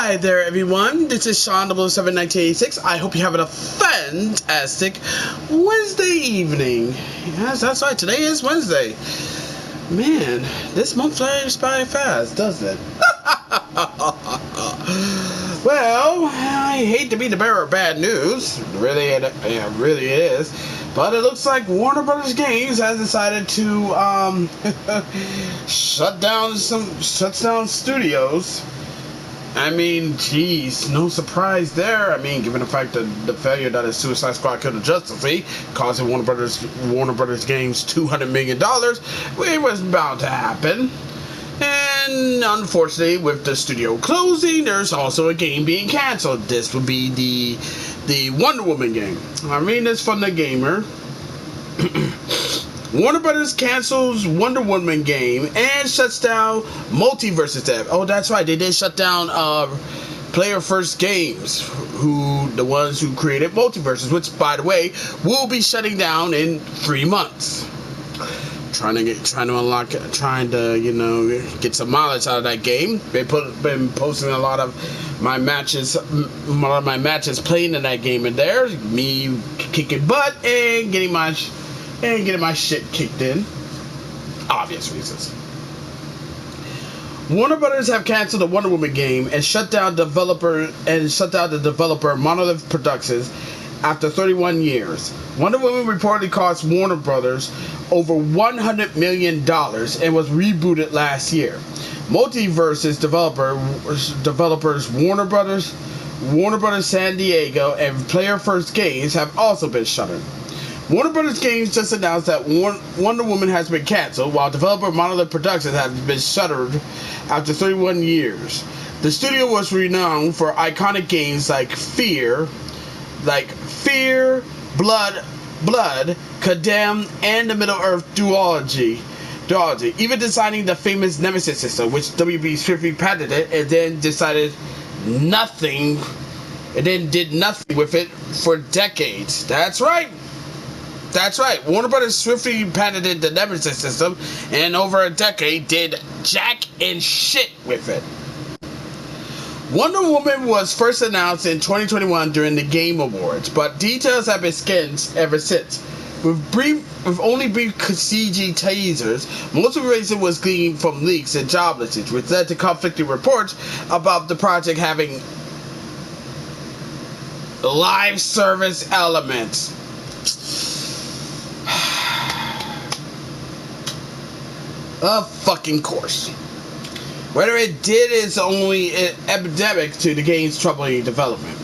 Hi there, everyone. This is Sean 0071986. I hope you're having a fantastic Wednesday evening. Yes, that's right. Today is Wednesday. Man, this month flies by fast, doesn't it? Well, I hate to be the bearer of bad news. Really, it is. But it looks like Warner Brothers Games has decided to shut down studios. I mean, geez, no surprise there. I mean, given the fact that the failure that is Suicide Squad killed the Justice League, causing Warner Brothers Games $200 million, it was bound to happen. And unfortunately, with the studio closing, there's also a game being canceled. This would be the Wonder Woman game. I mean, it's from the gamer. Warner Brothers cancels Wonder Woman game and shuts down Multiverses Dev. Oh, that's right. They did shut down Player First Games, the ones who created Multiverses, which, by the way, will be shutting down in 3 months. Trying to get some mileage out of that game. Been posting a lot of my matches playing in that game in there. Me kicking butt and getting my shit kicked in. Obvious reasons. Warner Brothers have canceled the Wonder Woman game and shut down the developer Monolith Productions after 31 years. Wonder Woman reportedly cost Warner Brothers over $100 million and was rebooted last year. Multiverses developers Warner Brothers San Diego, and Player First Games have also been shuttered. Warner Brothers Games just announced that Wonder Woman has been canceled, while developer Monolith Productions has been shuttered after 31 years. The studio was renowned for iconic games like Fear, Blood, Condemn, and the Middle-earth duology, even designing the famous Nemesis system, which WB swiftly patented and then did nothing with it for decades. That's right. Warner Brothers swiftly patented the Nemesis system and over a decade did jack and shit with it. Wonder Woman was first announced in 2021 during the Game Awards, but details have been sketched ever since. With only brief CG teasers, most of the reason was gleaned from leaks and job listings, which led to conflicting reports about the project having live service elements. Of fucking course. Whether it did is only an epidemic to the game's troubling development.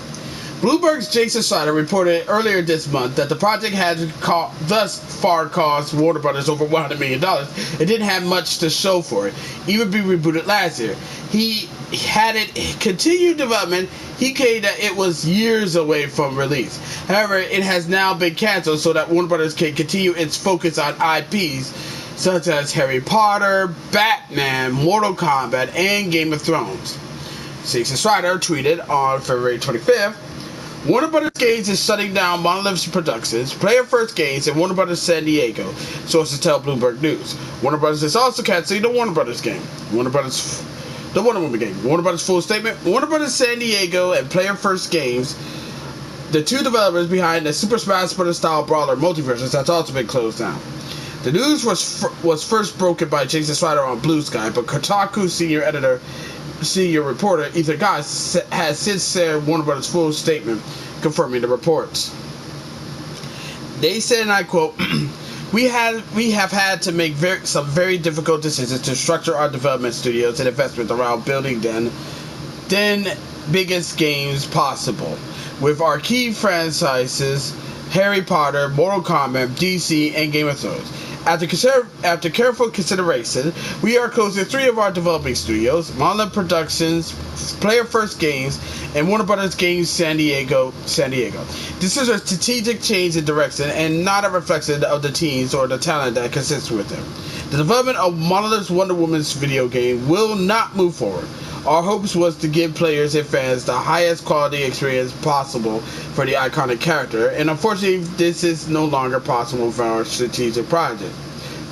Bloomberg's Jason Schreier reported earlier this month that the project had thus far cost Warner Brothers over $100 million. It didn't have much to show for it, even being rebooted last year. He had it continued development. He claimed that it was years away from release. However, it has now been canceled so that Warner Brothers can continue its focus on IPs such as Harry Potter, Batman, Mortal Kombat, and Game of Thrones. Jason Schreier tweeted on February 25th, Warner Brothers Games is shutting down Monolith Productions, Player First Games, and Warner Brothers San Diego, sources tell Bloomberg News. Warner Brothers is also canceling the Warner Brothers game. The Wonder Woman game. Warner Brothers full statement, Warner Brothers San Diego and Player First Games, the two developers behind the Super Smash Bros. Style brawler Multiverses, has also been closed down. The news was first broken by Jason Schreier on Blue Sky, but Kotaku senior reporter Ethan Goss has since said Warner Brothers' full statement confirming the reports. They said, and I quote, We have had to make some very difficult decisions to structure our development studios and investment around building then biggest games possible, with our key franchises Harry Potter, Mortal Kombat, DC, and Game of Thrones. After careful consideration, we are closing 3 of our developing studios, Monolith Productions, Player First Games, and Warner Brothers Games San Diego. This is a strategic change in direction and not a reflection of the teams or the talent that consists with them. The development of Monolith's Wonder Woman's video game will not move forward. Our hopes was to give players and fans the highest quality experience possible for the iconic character, and unfortunately this is no longer possible for our strategic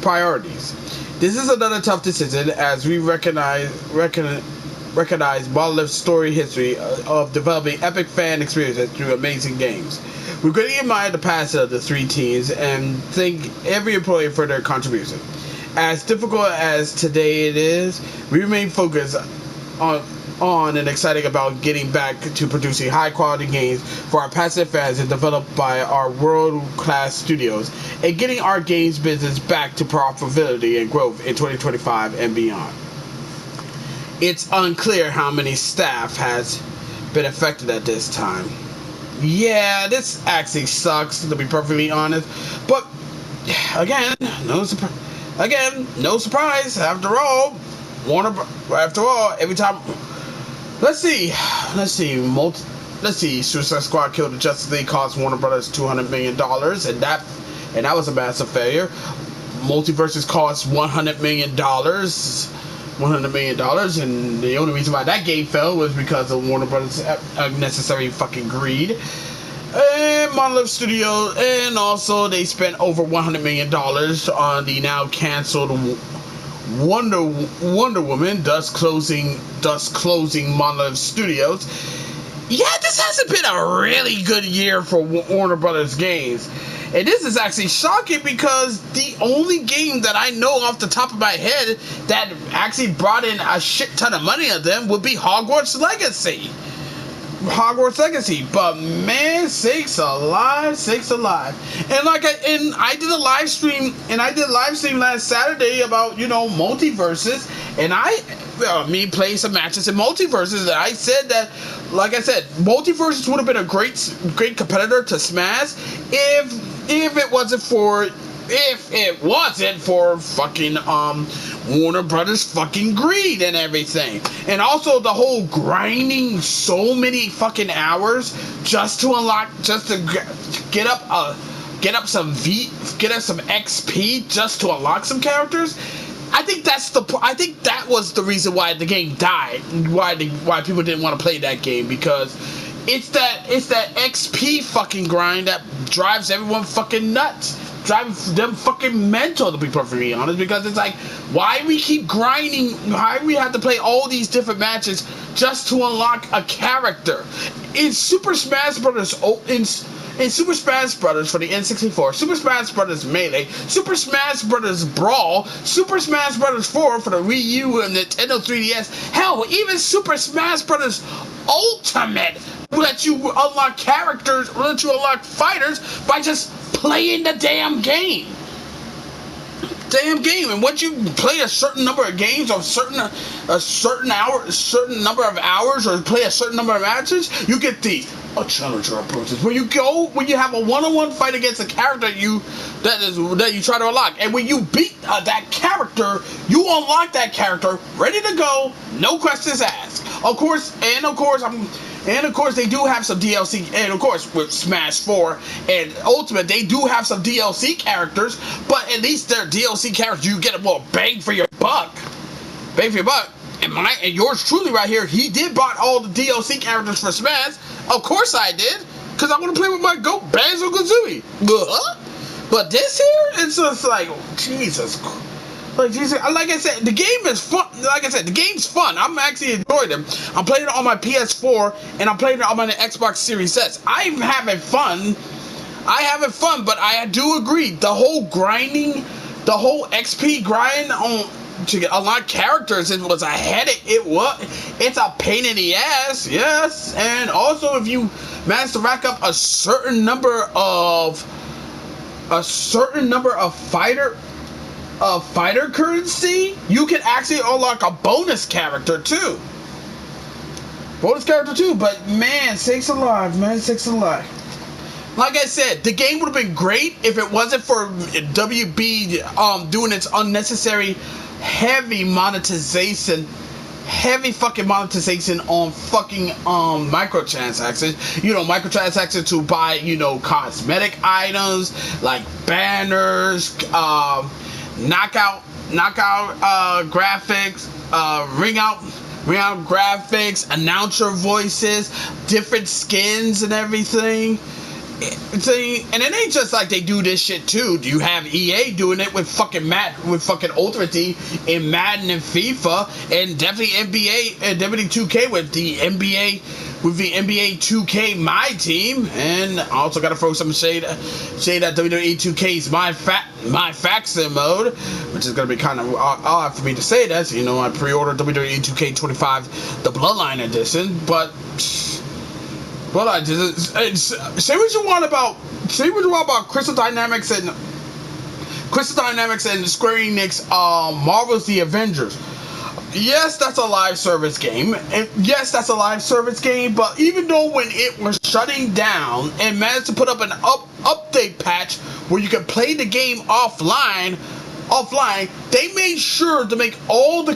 priorities. This is another tough decision as we recognize recognize Monolith's story history of developing epic fan experiences through amazing games. We greatly admire the passion of the three teams and thank every employee for their contribution. As difficult as today it is, we remain focused on and excited about getting back to producing high quality games for our passionate fans and developed by our world class studios, and getting our games business back to profitability and growth in 2025 and beyond. It's unclear how many staff has been affected at this time. Yeah, this actually sucks, to be perfectly honest, but again, no surprise. After all, every time. Let's see. Suicide Squad Killed the Justice League cost Warner Brothers $200 million, and that was a massive failure. Multiverses cost $100 million. And the only reason why that game fell was because of Warner Brothers' unnecessary fucking greed. And Monolith Studios, and also they spent over $100 million on the now canceled Wonder Woman, thus closing Monolith Studios. Yeah, this hasn't been a really good year for Warner Brothers games. And this is actually shocking because the only game that I know off the top of my head that actually brought in a shit ton of money on them would be Hogwarts Legacy. But man, sakes alive. And I did a live stream last Saturday about, multiverses, and me playing some matches in multiverses, and I said that, multiverses would have been a great competitor to Smash if it wasn't for fucking Warner Brothers fucking greed and everything, and also the whole grinding so many fucking hours just to get up some XP just to unlock some characters. I think that was the reason why the game died. Why people didn't want to play that game, because it's that XP fucking grind that drives everyone fucking nuts. Drive them fucking mental, to be perfectly honest, because it's like, why we keep grinding, why we have to play all these different matches just to unlock a character. In Super Smash Brothers, in Super Smash Brothers for the N64, Super Smash Brothers Melee, Super Smash Brothers Brawl, Super Smash Brothers 4 for the Wii U and Nintendo 3DS, hell, even Super Smash Brothers Ultimate let you unlock fighters by just playing the damn game. And once you play a certain number of games or a certain number of hours, or play a certain number of matches, you get a challenger approaches. When you have a one-on-one fight against a character that you try to unlock, and when you beat that character, you unlock that character ready to go, no questions asked. Of course, they do have some DLC, and of course, with Smash 4 and Ultimate, they do have some DLC characters, but at least they're DLC characters, you get a more bang for your buck. And yours truly right here, he did bought all the DLC characters for Smash. Of course I did, because I want to play with my goat, Banjo-Kazooie. But this here, it's just like, Jesus Christ. Like I said, the game is fun. The game's fun. I'm actually enjoying it. I'm playing it on my PS4 and I'm playing it on my Xbox Series S. I'm having fun. But I do agree. The whole grinding, the whole XP grind to unlock characters, it was a headache. It's a pain in the ass. Yes, and also if you manage to rack up a certain number of fighter currency, you can actually unlock a bonus character too. But man, sakes alive. Like I said, the game would have been great if it wasn't for WB doing its unnecessary heavy fucking monetization on fucking microtransactions. Microtransactions to buy, cosmetic items like banners, knockout graphics, ring out graphics, announcer voices, different skins and everything. See, and it ain't just like they do this shit too. You have EA doing it with fucking Ultimate Team in Madden and FIFA, and definitely NBA and definitely 2K with the NBA 2K My Team, and I also gotta throw some shade at WWE 2K's My Faction mode, which is gonna be kind of odd for me to say that. So, you know, I pre-ordered WWE 2K25 the Bloodline Edition, but. Well, say what you want about Crystal Dynamics and Square Enix Marvel's The Avengers. Yes, that's a live service game. And yes, that's a live service game, but even though when it was shutting down and managed to put up an update patch where you could play the game offline, they made sure to make all the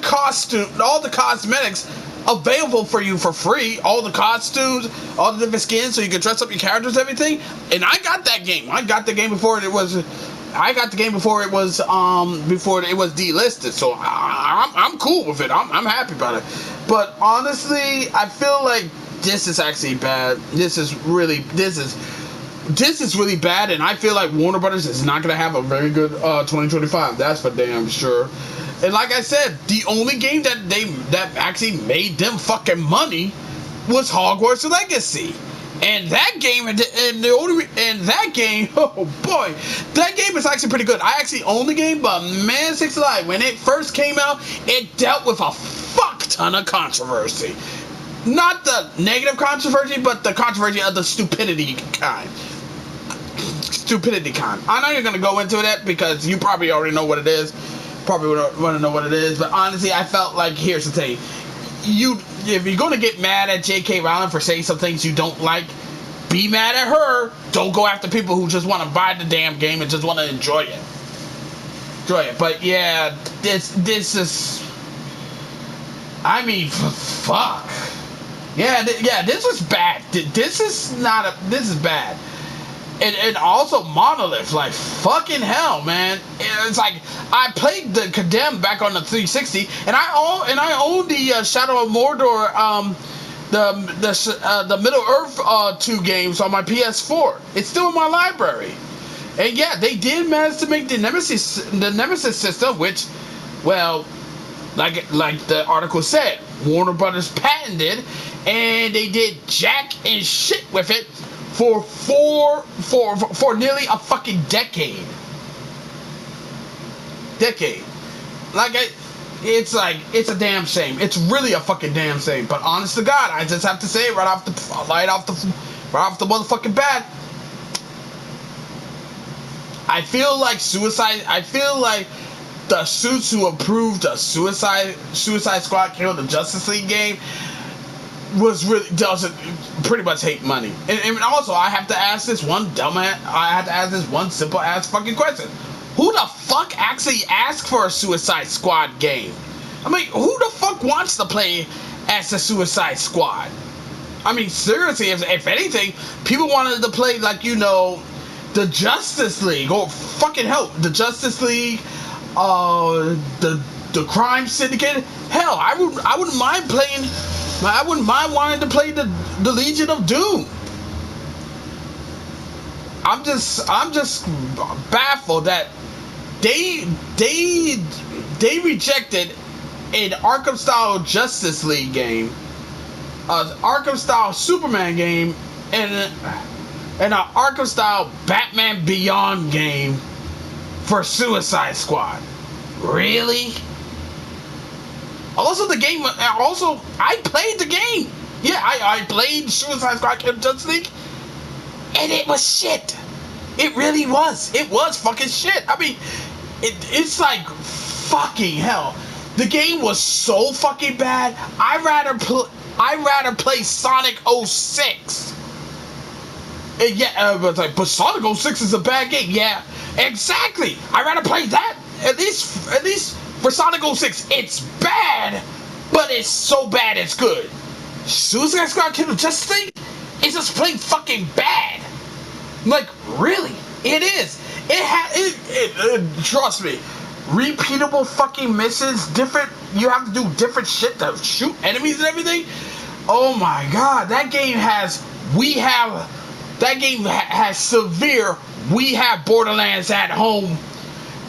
cosmetics available for you for free, all the costumes, all the different skins, so you can dress up your characters, everything. And I got that game. I got the game before it was delisted. So I'm cool with it. I'm happy about it. But honestly, I feel like this is actually bad. This is really bad, and I feel like Warner Brothers is not going to have a very good 2025. That's for damn sure. And like I said, the only game that actually made them fucking money was Hogwarts Legacy. And that game, oh boy, that game is actually pretty good. I actually own the game, but man, Six Alive, when it first came out, it dealt with a fuck ton of controversy. Not the negative controversy, but the controversy of the stupidity kind. I'm not even going to go into that because you probably already know what it is. Probably want to know what it is, but honestly, I felt like, here's the thing. If you're going to get mad at J.K. Rowling for saying some things you don't like, be mad at her. Don't go after people who just want to buy the damn game and just want to enjoy it. But yeah, this is... I mean, fuck. Yeah, this was bad. This is bad. And also Monolith, like, fucking hell, man. It's like, I played the Condemned back on the 360, and I own the Shadow of Mordor, the Middle Earth 2 games on my PS4. It's still in my library. And yeah, they did manage to make the Nemesis system, which, well, like the article said, Warner Brothers patented, and they did jack and shit with it for nearly a fucking decade. It's a damn shame. It's really a fucking damn shame. But honest to God, I just have to say it right off the motherfucking bat. I feel like the suits who approved the Suicide Squad Kill the Justice League game doesn't pretty much hate money. And also, I have to ask this one simple ass fucking question. Who the fuck actually asked for a Suicide Squad game? I mean, who the fuck wants to play as the Suicide Squad? I mean, seriously, if anything, people wanted to play, like, you know, the Justice League, or fucking hell, the Justice League, the Crime Syndicate. Hell, I wouldn't mind playing. I wouldn't mind wanting to play the Legion of Doom. I'm just baffled that they rejected an Arkham style Justice League game, an Arkham style Superman game, and an Arkham style Batman Beyond game for Suicide Squad. Really? Also, I played the game. Yeah, I played Suicide Squad Kill Justice League, and it was shit. It really was. It was fucking shit. I mean, it's like fucking hell. The game was so fucking bad. I'd rather play Sonic 06. And yeah, but Sonic 06 is a bad game. Yeah, exactly. I'd rather play that. At least for Sonic 06, it's bad, but it's so bad it's good. Suicide Squad Kill the Justice League is just plain fucking bad. Like, really, it is. Trust me. Repeatable fucking missions, you have to do different shit to shoot enemies and everything. Oh my god, that game has, we have That game has severe we have Borderlands at home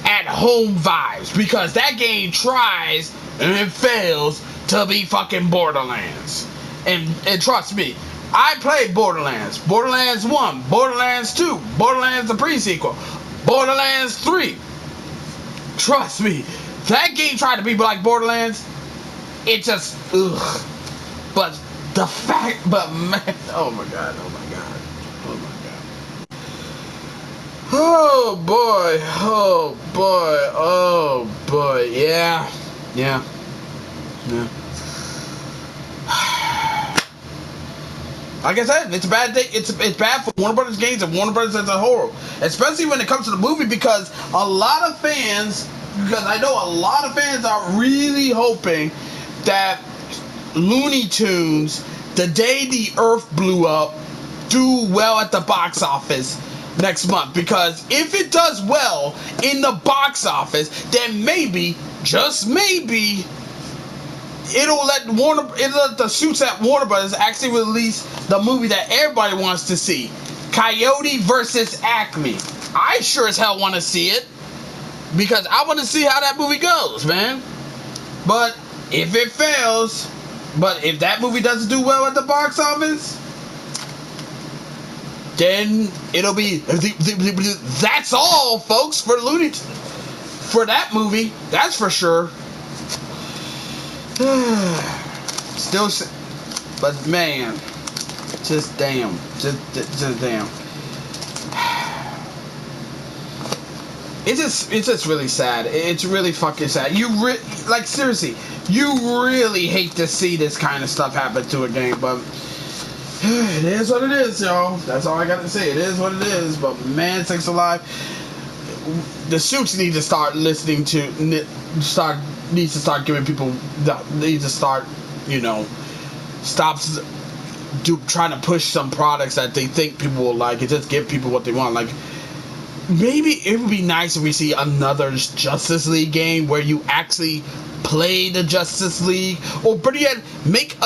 vibes, because that game tries and it fails to be fucking Borderlands. And trust me, I played Borderlands 1, Borderlands 2, Borderlands the pre-sequel, Borderlands 3. Trust me, that game tried to be like Borderlands. It just, ugh. But the fact, but man, oh my god. Oh boy, yeah. Like I said, it's a bad day. It's bad for Warner Brothers games and Warner Brothers as a whole, especially when it comes to the movie, because I know a lot of fans are really hoping that Looney Tunes, the day the Earth blew up, do well at the box office next month, because if it does well in the box office, then maybe, just maybe, it'll let the suits at Warner Brothers actually release the movie that everybody wants to see, Coyote versus Acme. I sure as hell want to see it, because I want to see how that movie goes, man. But if it fails, if that movie doesn't do well at the box office, then it'll be that's all, folks, for Looney for that movie. That's for sure. Still, but man, just damn. It's just really sad. It's really fucking sad. Seriously, you really hate to see this kind of stuff happen to a game, but it is what it is, y'all. That's all I got to say. It is what it is. But man, Sakes Alive, the suits need to start listening to needs to start giving people need to start, stop trying to push some products that they think people will like and just give people what they want. Like, maybe it would be nice if we see another Justice League game where you actually play the Justice League, or better yet, make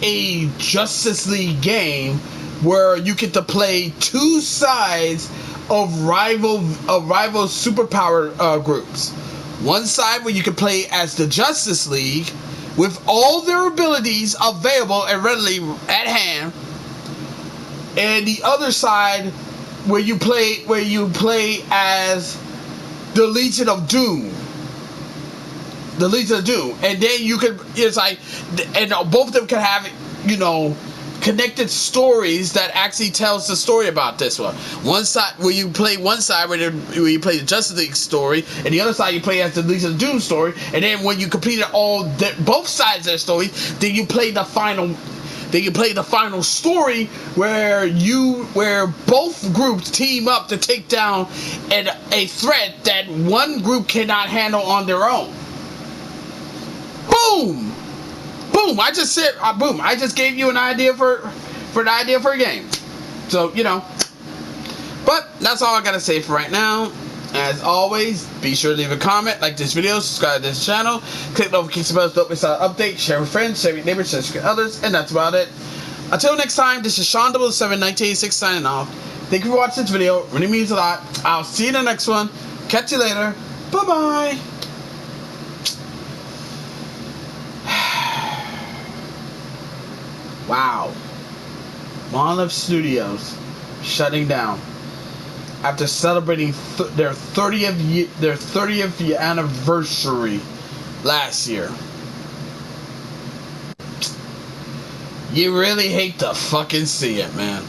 a Justice League game where you get to play two sides of rival superpower groups. One side where you can play as the Justice League with all their abilities available and readily at hand, and the other side where you play as the Legion of Doom. And then you can, it's like, and both of them can have, connected stories that actually tells the story about this one. One side where you play where you play the Justice League story, and the other side you play as the Legion of Doom story. And then when you completed both sides of their story, then you play the final story where both groups team up to take down a threat that one group cannot handle on their own. Boom! I just said, boom! I just gave you an idea for a game. So, But that's all I gotta say for right now. As always, be sure to leave a comment, like this video, subscribe to this channel, click the notification bell to update, share with friends, share with neighbors, share with others, and that's about it. Until next time, this is Sean 07 1986 signing off. Thank you for watching this video. It really means a lot. I'll see you in the next one. Catch you later. Bye-bye. Wow. Monolith Studios shutting down after celebrating their 30th anniversary last year. You really hate to fucking see it, man.